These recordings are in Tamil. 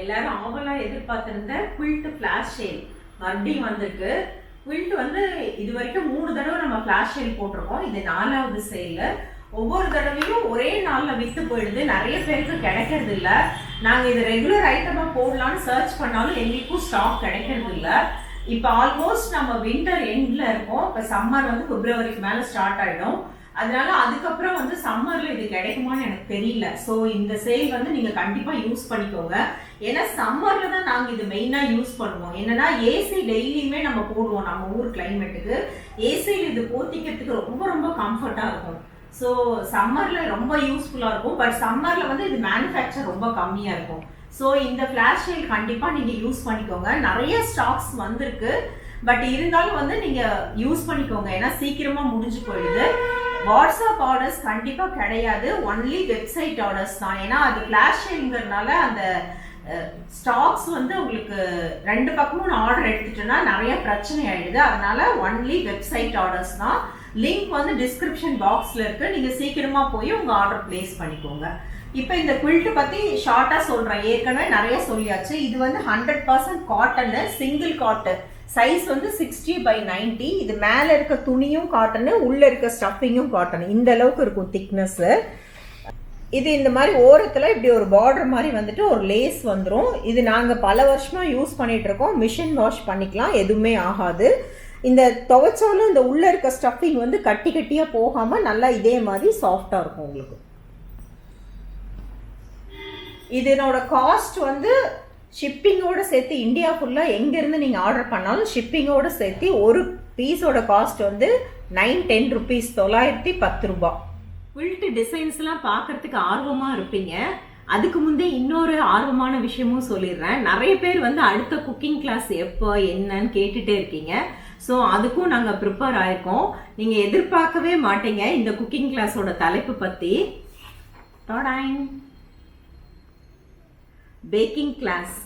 எல்லாரும் ஆவலா எதிர்பார்த்திருந்த குவில்ட் ஃபிளாஷ் சேல் மறுபடியும் வந்திருக்கு. குவில்ட் வந்து இது வரைக்கும் 3 தடவை நம்ம ஃபிளாஷ் சேல் போட்டிருக்கோம். இது 4வது சேல். ஒவ்வொரு தடவையும் ஒரே நாளில் விற்று போயிடுது. நிறைய பேருக்கு கிடைக்கிறது இல்லை. நாங்கள் இது ரெகுலர் ஐட்டமாக போடலான்னு சர்ச் பண்ணாலும் எங்களுக்கும் ஸ்டாக் கிடைக்கிறது இல்லை. இப்போ ஆல்மோஸ்ட் நம்ம வின்டர் எண்டில் இருக்கோம். இப்போ சம்மர் வந்து பிப்ரவரிக்கு மேலே ஸ்டார்ட் ஆகிடும். அதனால அதுக்கப்புறம் வந்து சம்மர்ல இது கிடைக்குமான்னு எனக்கு தெரியல. ஸோ இந்த சேல் வந்து நீங்க கண்டிப்பா யூஸ் பண்ணிக்கோங்க. ஏன்னா சம்மர்ல தான் நாங்க இது மெயினா யூஸ் பண்ணுவோம். என்னன்னா ஏசி டெய்லியுமே நம்ம போடுவோம். நம்ம ஊர் கிளைமேட்டுக்கு ஏசியில் இது போத்திக்கிறதுக்கு ரொம்ப ரொம்ப கம்ஃபர்ட்டா இருக்கும். ஸோ சம்மர்ல ரொம்ப யூஸ்ஃபுல்லா இருக்கும். பட் சம்மர்ல வந்து இது மேனுஃபேக்சர் ரொம்ப கம்மியா இருக்கும். ஸோ இந்த ஃபிளாஷ் சேல் கண்டிப்பா நீங்க யூஸ் பண்ணிக்கோங்க. நிறைய ஸ்டாக்ஸ் வந்திருக்கு. பட் இருந்தாலும் வந்து நீங்க யூஸ் பண்ணிக்கோங்க. ஏன்னா சீக்கிரமா முடிஞ்சு போயிடுது. வாட்ஸ்அப் ஆர்டர்ஸ் கண்டிப்பாக கிடையாது. ஒன்லி வெப்சைட் ஆர்டர்ஸ் தான். ஏன்னா அது ஃபிளாஷ் சேல்ங்கிறதுனால அந்த ஸ்டாக்ஸ் வந்து உங்களுக்கு 2 பக்கமும் ஆர்டர் எடுத்துட்டோன்னா நிறைய பிரச்சனை ஆயிடுது. அதனால ஒன்லி வெப்சைட் ஆர்டர்ஸ் தான். லிங்க் வந்து டிஸ்கிரிப்ஷன் பாக்ஸில் இருக்கு. நீங்கள் சீக்கிரமாக போய் உங்கள் ஆர்டர் பிளேஸ் பண்ணிக்கோங்க. இப்போ இந்த குவில்ட் பற்றி ஷார்ட்டாக சொல்கிறேன். ஏற்கனவே நிறைய சொல்லியாச்சு. இது வந்து 100% காட்டனு, சிங்கிள் காட்டன். சைஸ் வந்து 60/90. இது மேலே இருக்க துணியும் காட்டனு, உள்ளே இருக்க ஸ்டஃபிங்கும் காட்டன். இந்த அளவுக்கு இருக்கும் திக்னஸ்ஸு. இது இந்த மாதிரி ஓரத்தில் இப்படி ஒரு பார்டர் மாதிரி வந்துட்டு ஒரு லேஸ் வந்துடும். இது நாங்கள் பல வருஷமாக யூஸ் பண்ணிகிட்டு இருக்கோம். மிஷின் வாஷ் பண்ணிக்கலாம், எதுவுமே ஆகாது. இந்த துவைச்சாலும் இந்த உள்ளே இருக்க ஸ்டஃபிங் வந்து கட்டி கட்டியாக போகாமல் நல்லா இதே மாதிரி சாஃப்டாக இருக்கும் உங்களுக்கு. இதனோட காஸ்ட் வந்து ஷிப்பிங்கோடு சேர்த்து இந்தியா ஃபுல்லாக எங்கேருந்து நீங்கள் ஆர்டர் பண்ணாலும் ஷிப்பிங்கோடு சேர்த்து ஒரு பீஸோட காஸ்ட் வந்து 910 rupees, 910 ரூபாய். குவில்ட் டிசைன்ஸ்லாம் பார்க்கறதுக்கு ஆர்வமாக இருப்பீங்க. அதுக்கு முன்னே இன்னொரு ஆர்வமான விஷயமும் சொல்லிடுறேன். நிறைய பேர் வந்து அடுத்த குக்கிங் கிளாஸ் எப்போ என்னன்னு கேட்டுகிட்டே இருக்கீங்க. ஸோ அதுக்கும் நாங்கள் ப்ரிப்பேர் ஆயிருக்கோம். நீங்கள் எதிர்பார்க்கவே மாட்டீங்க இந்த குக்கிங் கிளாஸோட தலைப்பு பற்றி. பேக்கிங் கிளாஸ்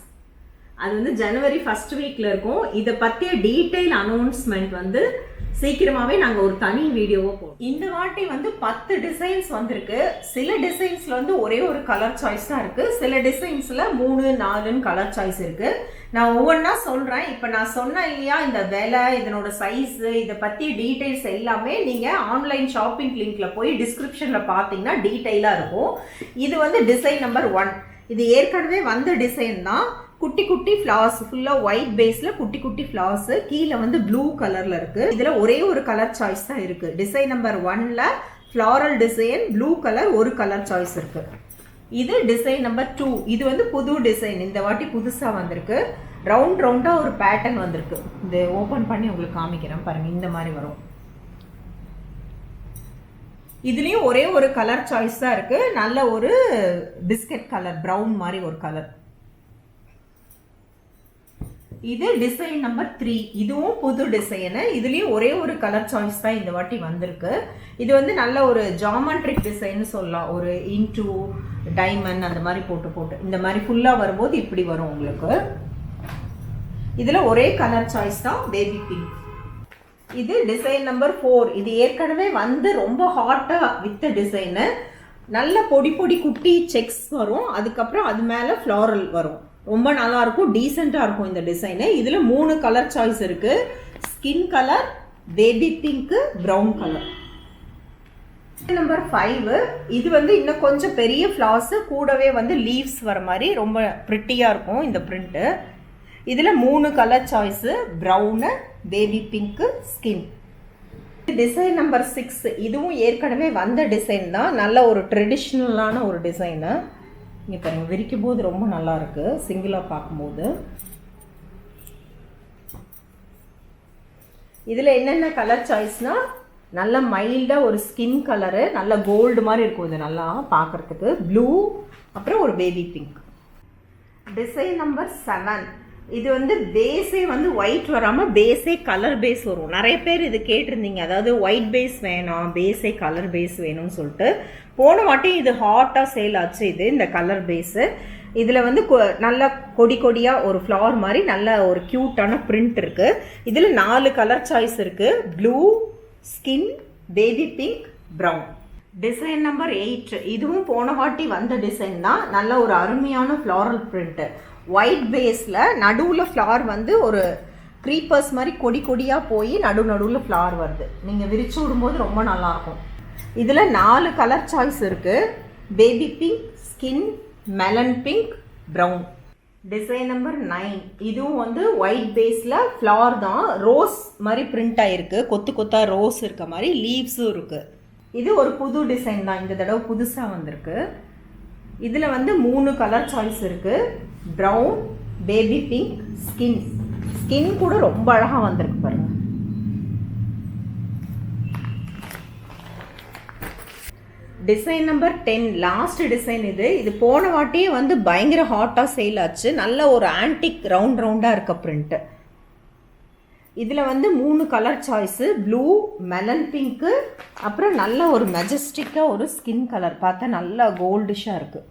அது வந்து ஜனவரி 1st வீக்ல இருக்கும். இதை பற்றிய டீட்டெயில் அனௌன்ஸ்மெண்ட் வந்து சீக்கிரமாகவே நாங்கள் ஒரு தனி வீடியோவோ போடுவோம். இந்த வாட்டி வந்து 10 டிசைன்ஸ் வந்திருக்கு. சில டிசைன்ஸில் வந்து ஒரே ஒரு கலர் சாய்ஸ் தான் இருக்குது. சில டிசைன்ஸில் 3, 4 கலர் சாய்ஸ் இருக்குது. நான் ஒவ்வொன்றா சொல்கிறேன். இப்போ நான் சொன்னேன் இல்லையா, இந்த விலை, இதனோட சைஸு, இதை பற்றி டீட்டெயில்ஸ் எல்லாமே நீங்கள் ஆன்லைன் ஷாப்பிங் லிங்க்கில் போய் டிஸ்கிரிப்ஷனில் பார்த்தீங்கன்னா டீட்டெயிலாக இருக்கும். இது வந்து டிசைன் நம்பர் 1. இது ஏற்கனவே வந்த டிசைன் தான். குட்டி குட்டி ஃப்ளார்ஸ், ஃபுல்லாக ஒயிட் பேஸில் குட்டி குட்டி ஃப்ளார்ஸு, கீழே வந்து ப்ளூ கலரில் இருக்குது. இதில் ஒரே ஒரு கலர் சாய்ஸ் தான் இருக்குது. டிசைன் நம்பர் 1ல் ஃப்ளாரல் டிசைன், ப்ளூ கலர் ஒரு கலர் சாய்ஸ் இருக்குது. இது டிசைன் நம்பர் 2. இது வந்து புது டிசைன், இந்த வாட்டி புதுசாக வந்திருக்கு. ரவுண்டாக ஒரு பேட்டர்ன் வந்திருக்கு. இது ஓப்பன் பண்ணி உங்களுக்கு காமிக்கிறேன் பாருங்கள். இந்த மாதிரி வரும். இதுலேயும் ஒரே ஒரு கலர் சாய்ஸ் தான் இருக்குது. நல்ல ஒரு பிஸ்கட் கலர், ப்ரௌன் மாதிரி ஒரு கலர். இது டிசைன் நம்பர் 3. இதுவும் புது டிசைனு. இதுலேயும் ஒரே ஒரு கலர் சாய்ஸ் தான் இந்த வாட்டி வந்திருக்கு. இது வந்து நல்ல ஒரு ஜாமெட்ரிக் டிசைன்னு சொல்லலாம். ஒரு இன்டூ டைமண்ட் அந்த மாதிரி போட்டு இந்த மாதிரி ஃபுல்லாக வரும்போது இப்படி வரும் உங்களுக்கு. இதில் ஒரே கலர் சாய்ஸ் தான், பேபி பிங்க். இது டிசைன் நம்பர் 4. இது ஏற்கனவே வந்து ரொம்ப ஹாட்டாக வித்த டிசைனு. நல்ல பொடி பொடி குட்டி செக்ஸ் வரும். அதுக்கப்புறம் அது மேலே ஃப்ளாரல் வரும். ரொம்ப நல்லா இருக்கும், டீசெண்டாக இருக்கும் இந்த டிசைனு. இதில் 3 கலர் சாய்ஸ் இருக்குது. Skin colour, baby pink, brown colour. Number 5. இது வந்து இன்னும் கொஞ்சம் பெரிய ஃப்ளார்ஸு, கூடவே வந்து லீவ்ஸ் வர மாதிரி ரொம்ப ப்ரிட்டியாக இருக்கும் இந்த பிரிண்ட்டு. இதில் 3 colour choice, brown, baby pink, skin. Design number 6. இதுவும் ஏற்கனவே வந்த டிசைன் தான். நல்ல ஒரு ட்ரெடிஷ்னலான ஒரு டிசைனு. இங்கே பாருங்க, விரிக்கும் போது ரொம்ப நல்லா இருக்கு சிங்கிளாக பார்க்கும்போது. இதில் என்னென்ன கலர் சாய்ஸ்னா, நல்ல மைல்டாக ஒரு ஸ்கின் கலரு, நல்ல கோல்டு மாதிரி இருக்கும். இது நல்லா பார்க்குறதுக்கு. ப்ளூ, அப்புறம் ஒரு பேபி பிங்க். Design number 7. இது வந்து பேஸே வந்து ஒயிட் வராமல் பேஸே கலர் பேஸ் வரும். நிறைய பேர் இது கேட்டிருந்தீங்க. அதாவது ஒயிட் பேஸ் வேணாம், பேஸே கலர் பேஸ் வேணும்னு சொல்லிட்டு. போன வாட்டி இது ஹாட்டாக சேல் ஆச்சு. இது இந்த கலர் பேஸு. இதில் வந்து நல்ல கொடி கொடியாக ஒரு ஃப்ளவர் மாதிரி நல்ல ஒரு க்யூட்டான பிரிண்ட் இருக்குது. இதில் 4 கலர் சாய்ஸ் இருக்குது. Blue, skin, baby pink, brown. Design number 8. இதுவும் போன வாட்டி வந்த டிசைன் தான். நல்ல ஒரு அருமையான ஃப்ளாரல் பிரிண்ட்டு. ஒயிட் பேஸில் நடுவில் ஃப்ளவர் வந்து ஒரு க்ரீப்பர்ஸ் மாதிரி கொடி கொடியாக போய் நடுவில் ஃப்ளவர் வருது. நீங்கள் விரிச்சு விடும்போது ரொம்ப நல்லாயிருக்கும். இதில் 4 கலர் சாய்ஸ் இருக்குது. Baby pink, skin, melon pink, brown. Design number 9. இதுவும் வந்து ஒயிட் பேஸில் ஃப்ளவர் தான், ரோஸ் மாதிரி பிரிண்ட் ஆகிருக்கு. கொத்து கொத்தாக ரோஸ் இருக்க மாதிரி லீவ்ஸும் இருக்குது. இது ஒரு புது டிசைன் தான், இந்த தடவை புதுசாக வந்திருக்கு. இதில் வந்து 3 கலர் சாய்ஸ் இருக்குது. Brown, baby pink, skin. Skin கூட ரொம்ப அழகாக வந்திருக்கு பாருங்கள். Design number 10, last design. இது போன வாட்டியே வந்து பயங்கர ஹாட்டாக சேல் ஆச்சு. நல்ல ஒரு ஆன்டிக் ரவுண்டாக இருக்க பிரிண்ட்டு. இதில் வந்து 3 colour choice. Blue, melon pink, அப்புறம் நல்ல ஒரு மெஜஸ்டிக்காக ஒரு ஸ்கின் கலர். பார்த்தா நல்லா கோல்டிஷாக இருக்குது.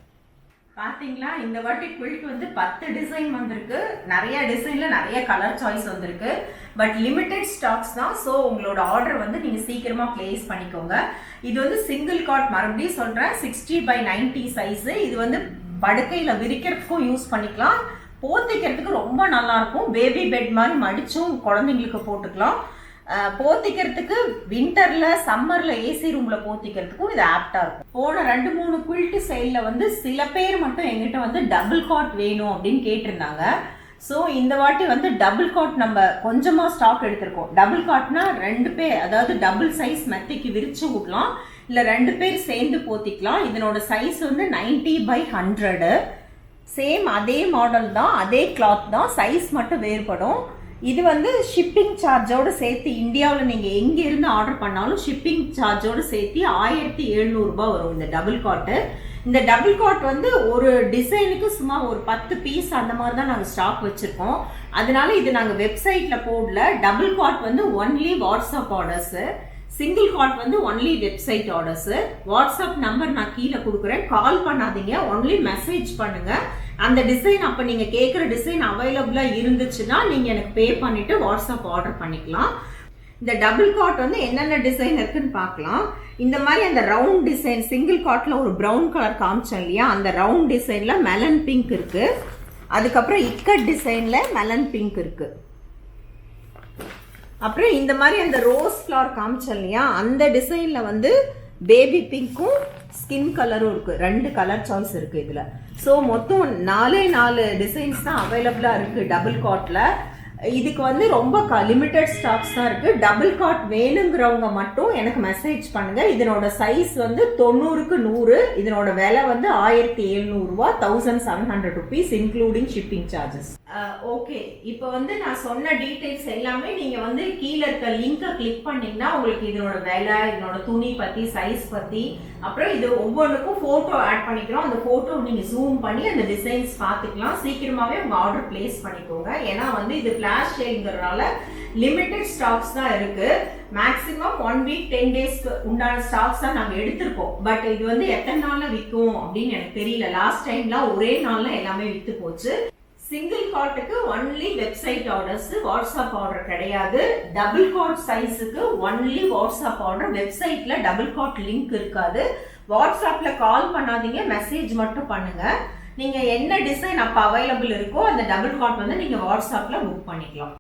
பார்த்தீங்களா, இந்த வாட்டி குயில்ட் வந்து 10 டிசைன் வந்திருக்கு. நிறைய டிசைனில் நிறைய கலர் சாய்ஸ் வந்திருக்கு. பட் லிமிட்டெட் ஸ்டாக்ஸ் தான். ஸோ உங்களோட ஆர்டர் வந்து நீங்கள் சீக்கிரமாக ப்ளேஸ் பண்ணிக்கோங்க. இது வந்து சிங்கிள் காட், மறுபடியும் சொல்கிறேன், 60x90 சைஸு. இது வந்து படுக்கையில் விரிக்கிறதுக்கும் யூஸ் பண்ணிக்கலாம், போத்திக்கிறதுக்கு ரொம்ப நல்லாயிருக்கும். பேபி பெட் மாதிரி மடிச்சும் குழந்தைங்களுக்கு போட்டுக்கலாம். போத்திக்கிறதுக்கு வின்டரில் சம்மரில் ஏசி ரூமில் போத்திக்கிறதுக்கும் இது ஆப்டாக இருக்கும். போன 2-3 குயில்ட்டு சைடில் வந்து சில பேர் மட்டும் எங்கிட்ட வந்து டபுள் காட் வேணும் அப்படின்னு கேட்டிருந்தாங்க. ஸோ இந்த வாட்டி வந்து டபுள் காட் நம்ம கொஞ்சமாக ஸ்டாக் எடுத்திருக்கோம். டபுள் காட்னா 2 பேர், அதாவது டபுள் சைஸ் மெத்தைக்கு விரிச்சு விடலாம், இல்லை 2 பேர் சேர்ந்து போத்திக்கலாம். இதனோட சைஸ் வந்து 90x100. சேம் அதே மாடல் தான், அதே கிளாத் தான், சைஸ் மட்டும் வேறுபடும். இது வந்து ஷிப்பிங் சார்ஜோடு சேர்த்து இந்தியாவில் நீங்கள் எங்கே இருந்து ஆர்டர் பண்ணாலும் ஷிப்பிங் சார்ஜோடு சேர்த்து 1700 ரூபாய் வரும் இந்த டபுள் காட்டு. இந்த டபுள் காட் வந்து ஒரு டிசைனுக்கு சும்மா ஒரு 10 பீஸ் அந்த மாதிரி தான் நாங்கள் ஸ்டாக் வச்சுருக்கோம். அதனால இது நாங்கள் வெப்சைட்டில் போடல. டபுள் காட் வந்து only WhatsApp orders, single cot வந்து only website orders. WhatsApp number நான் கீழே கொடுக்குறேன், கால் பண்ணாதீங்க, ஒன்லி மெசேஜ் பண்ணுங்கள். அந்த டிசைன் அப்போ நீங்கள் கேட்குற டிசைன் அவைலபிளாக இருந்துச்சுன்னா நீங்கள் எனக்கு பே பண்ணிவிட்டு வாட்ஸ்அப் ஆர்டர் பண்ணிக்கலாம். இந்த டபுள் காட் வந்து என்னென்ன டிசைன் இருக்குன்னு பார்க்கலாம். இந்த மாதிரி அந்த ரவுண்ட் டிசைன், சிங்கிள் காட்டில் ஒரு ப்ரௌன் கலர் காமிச்சேன் இல்லையா, அந்த ரவுண்ட் டிசைனில் மெலன் பிங்க் இருக்குது. அதுக்கப்புறம் இக்கட் டிசைனில் மெலன் பிங்க் இருக்குது. அப்புறம் இந்த மாதிரி அந்த ரோஸ் ஃப்ளவர் காமிச்சேன் இல்லையா, அந்த டிசைனில் வந்து பேபி பிங்க்கும் ஸ்கின் கலரும் இருக்குது. 2 கலர் சாய்ஸ் இருக்குது இதில். ஸோ மொத்தம் 4 டிசைன்ஸ் தான் அவைலபிளாக இருக்குது டபுள் காட்டில். இதுக்கு வந்து ரொம்ப லிமிட்டட் ஸ்டாக்ஸ் தான் இருக்குது. டபுள் காட் வேணுங்கிறவங்க மட்டும் எனக்கு மெசேஜ் பண்ணுங்கள். இதனோட சைஸ் வந்து 90க்கு 100. இதனோட விலை வந்து 1700 ரூபா, 1700 rupees including shipping charges. Okay, இப்போ வந்து நான் சொன்ன டீட்டெயில்ஸ் எல்லாமே நீங்கள் வந்து கீழே இருக்க லிங்கை கிளிக் பண்ணிங்கன்னா உங்களுக்கு இதனோட விலை, இதனோட துணி பற்றி, சைஸ் பற்றி, அப்புறம் இது ஒவ்வொன்றுக்கும் ஃபோட்டோ ஆட் பண்ணிக்கிறோம். அந்த ஃபோட்டோ நீங்கள் ஜூம் பண்ணி அந்த டிசைன்ஸ் பார்த்துக்கலாம். சீக்கிரமாகவே உங்கள் ஆர்டர் பிளேஸ் பண்ணிக்கோங்க. ஏன்னா வந்து இது ஃப்ளாஷ் சேல்ங்கிறதுனால லிமிட்டட் ஸ்டாக்ஸ் தான் இருக்குது. மேக்ஸிமம் 1 வீக் 10 டேஸ்க்கு உண்டான ஸ்டாக்ஸ் தான் நாங்கள் எடுத்திருக்கோம். பட் இது வந்து எத்தனை நாளில் விற்கும் அப்படின்னு எனக்கு தெரியல. லாஸ்ட் டைம்லாம் ஒரே நாளில் எல்லாமே விற்று போச்சு. சிங்கிள் காட்டுக்கு only website orders, WhatsApp order கிடையாது. டபுள் காட் சைஸுக்கு ஒன்லி வாட்ஸ்அப் ஆர்டர். வெப்சைட்ல டபுள் காட் லிங்க் இருக்காது. வாட்ஸ்அப்ல கால் பண்ணாதீங்க, மெசேஜ் மட்டும் பண்ணுங்க. நீங்க என்ன டிசைன் அப்போ அவைலபிள் இருக்கோ அந்த டபுள் காட் வந்து நீங்க வாட்ஸ்அப்ல புக் பண்ணிக்கலாம்.